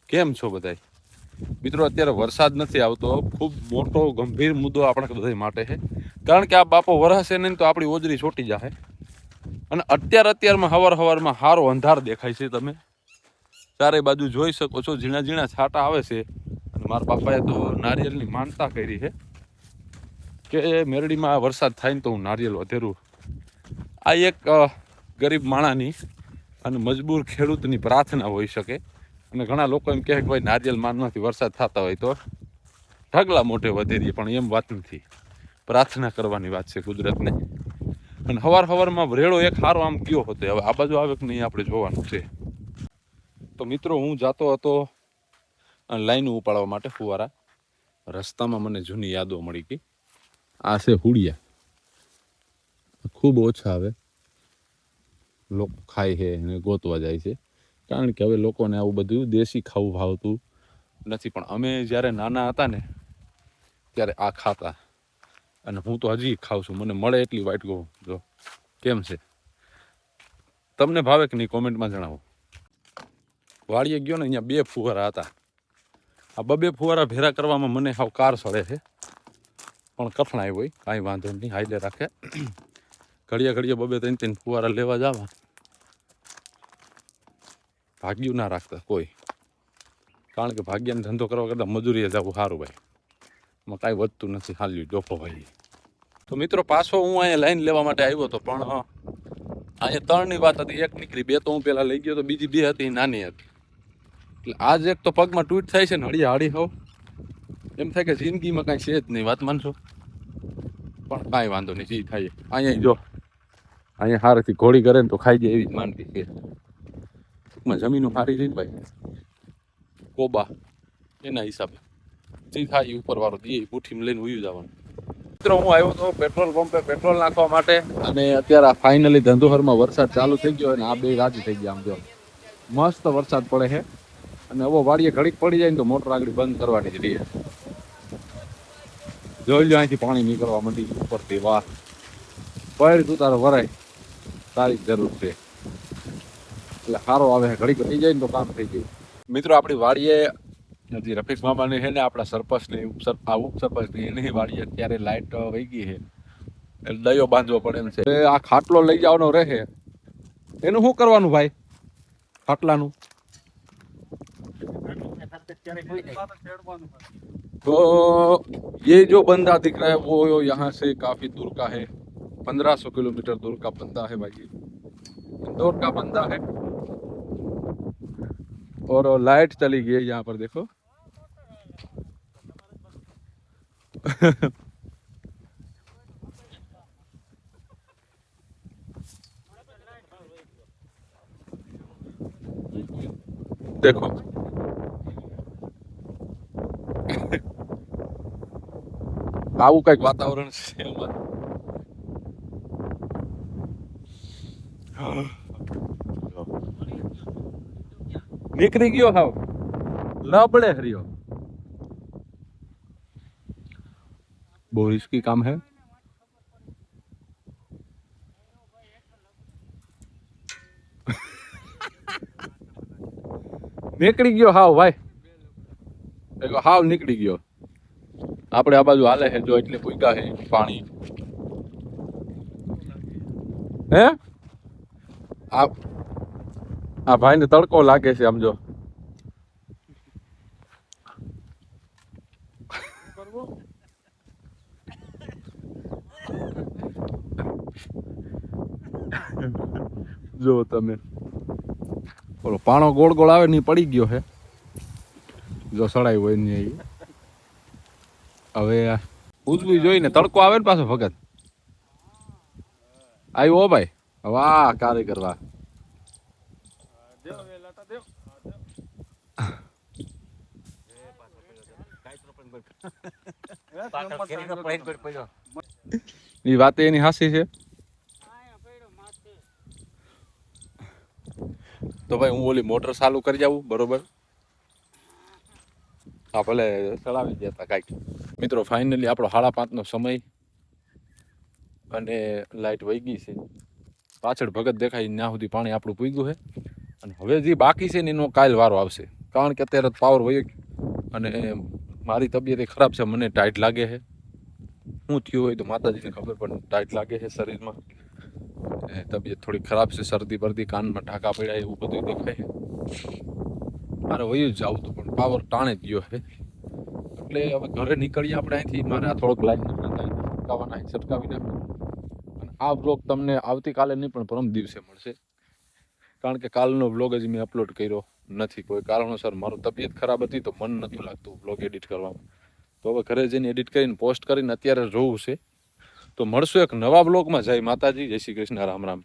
કેમ છો બધાય? મિત્રો, અત્યારે વરસાદ નથી આવતો. ખૂબ મોટો ગંભીર મુદ્દો આપણા બધા માટે છે. કારણ કે આ બાપો વરસે નહીં તો આપણી ઓજરી છોટી જાય. અને અત્યારમાં હવારમાં હારો અંધાર દેખાય છે. તમે ચારે બાજુ જોઈ શકો છો, ઝીણા ઝીણા છાંટા આવે છે. અને મારા બાપાએ તો નારિયેળની માનતા કરી છે કે મેરડીમાં વરસાદ થાય ને તો હું નારિયેળ વધેરું. આ એક ગરીબ માણાની અને મજબૂર ખેડૂતની પ્રાર્થના હોઈ શકે. અને ઘણા લોકો એમ કહે કે ભાઈ નારિયેલ માનમાંથી વરસાદ થતા હોય તો ઢગલા મોઢે વધેરીએ, પણ એમ વાત નથી. પ્રાર્થના કરવાની વાત છે કુદરતને. અને હવારમાં વરેળો એક હારો આમ કયો હતો, હવે આ બાજુ આવે કે નહીં આપણે જોવાનું છે. તો મિત્રો, હું જાતો હતો લાઈન ઉપાડવા માટે ફુવારા. રસ્તામાં મને જૂની યાદો મળી ગઈ. આ છે હુડિયા, ખૂબ ઓછા આવે લોકો ખાય છે અને ગોતવા જાય છે. કારણ કે હવે લોકોને આવું બધું દેશી ખાવું ભાવતું નથી. પણ અમે જ્યારે નાના હતા ને ત્યારે આ ખાતા, અને હું તો હજી ખાઉં છું. મને મળે એટલી વાટકો જો. કેમ છે, તમને ભાવે કે નહીં કોમેન્ટમાં જણાવો. વાડીએ ગયો ને, અહીંયા 2 ફુવારા હતા. આ 2 ફુવારા ભેરા કરવામાં મને હાવ કાર સળે છે. પણ કઠણાઈ હોય, કાંઈ વાંધો નહીં, હાઈલે રાખે. ઘડીએ 2-3 ફુવારા લેવા જવા, ભાગ્યું ના રાખતા કોઈ. કારણ કે ભાગ્યનો ધંધો કરવા કરતાં મજૂરીએ જવું સારું ભાઈ. એમાં કાંઈ વધતું નથી, હાલ્યું ડોફો ભાઈ. તો મિત્રો, પાછો હું અહીંયા લાઈન લેવા માટે આવ્યો હતો. પણ અહીંયા 3ની વાત હતી, 1 નીકળી, 2 તો હું પહેલાં લઈ ગયો તો, બીજી 2 હતી નાની હતી. એટલે આજ એક તો પગમાં તૂટ થાય છે ને, હળી હોવ એમ થાય કે જિંદગીમાં કાંઈ છે જ નહીં. વાત માનશો? પણ કાંઈ વાંધો નહીં, જે થાય. અહીંયા જો, અહીંયા હારેથી ઘોડી કરે ને તો ખાઈ જાય એવી જ માનતી છે. જમીનો હારી રહી ભાઈ, કોબા એના હિસાબે જે થાય ઉપર વાળો દે પૂઠીમાં લઈને ઉયું જવાનું. મિત્રો, હું આવ્યો હતો પેટ્રોલ પંપે પેટ્રોલ નાખવા માટે. અને અત્યારે ફાઇનલી ધંધોહરમાં વરસાદ ચાલુ થઈ ગયો અને આ 2 રાજી થઈ ગયા. આમ જો મસ્ત વરસાદ પડે છે. અને હવે વાડીએ ઘડીક પડી જાય ને તો મોટર આગળ બંધ કરવાની જ રહી. જોઈ લો, અહીંથી પાણી નીકળવા માંડી ઉપરથી. વાહ, પૈર તું તારો વરાય, તારી જરૂર છે. એટલે સારો આવે, ઘડીક થઈ જાય ને તો કામ થઈ જાય. મિત્રો, આપણી વાડીએ હજી રફીક મામાની છે ને, આપણા સરપંચની ઉપસરપંચની એની વાડીએ અત્યારે લાઇટ વહી ગઈ છે. એટલે દયો બાંધવો પડે એમ છે. આ ખાટલો લઈ જવાનો રહે, એનું શું કરવાનું ભાઈ? ખાટલાનું तो ये जो बंदा दिख रहा है वो यहाँ से काफी दूर का है, 1500 किलोमीटर दूर का बंदा है भाई, इंदौर का बंदा है. और लाइट चली गई है यहाँ पर देखो. देखो આવું કઈક વાતાવરણ છે અમારું. નીકળી ગયો હાવ લબડે હરિયો. બહુ રિસ્કી કામ હે. નીકળી ગયો હાવ ભાઈ, હાવ નીકળી ગયો. આપણે આ બાજુ હાલે છે જો, એટલે પૂગ્યા છે પાણી. હે આ ભાઈને તડકો લાગે છે આમ જો. જો તમે ઓલો પાણો ગોળ ગોળ આવે ને પડી ગયો છે. જો સડાઈ હોય ને હવે ઉજવી જોઈને તડકો આવે ને પાછો ભગત આવ્યો ભાઈ. વાહ કારીગર વાહ. એ વાત એની હાસી છે. તો ભાઈ હું ઓલી મોટર ચાલુ કરી જાઉં બરોબર. હા ભલે ચડાવી દેતા કાંઈક. મિત્રો, ફાઇનલી આપણો 5:30નો સમય અને લાઇટ વહી ગઈ છે. પાછળ ભગત દેખાય ત્યાં સુધી પાણી આપણું પૂગ્યું છે. અને હવે જે બાકી છે ને એનો કાલ વારો આવશે, કારણ કે અત્યારે પાવર વયો ગયો અને મારી તબિયત એ ખરાબ છે, મને ટાઈટ લાગે છે. શું થયું હોય તો માતાજીને ખબર, પણ ટાઈટ લાગે છે શરીરમાં. તબિયત થોડી ખરાબ છે, શરદી બરદી, કાનમાં ઢાકા પડ્યા, એવું બધું દેખાય. મારે વયું જ જવું હતું, પણ પાવર ટાણે જ ગયો છે. એટલે હવે ઘરે નીકળીએ આપણે અહીંથી. મારે આ થોડોક લાઈન છટકાવવાના છટકાવી નાખું. અને આ બ્લોગ તમને આવતીકાલે નહીં પણ પરમ દિવસે મળશે, કારણ કે કાલનો બ્લોગ જ મેં અપલોડ કર્યો નથી. કોઈ કારણોસર મારું તબિયત ખરાબ હતી તો મન નહોતું લાગતું બ્લોગ એડિટ કરવામાં. તો હવે ઘરે જઈને એડિટ કરીને પોસ્ટ કરીને અત્યારે જોવું છે. તો મળશું એક નવા બ્લોગમાં. જય માતાજી, જય શ્રી કૃષ્ણ, રામ રામ.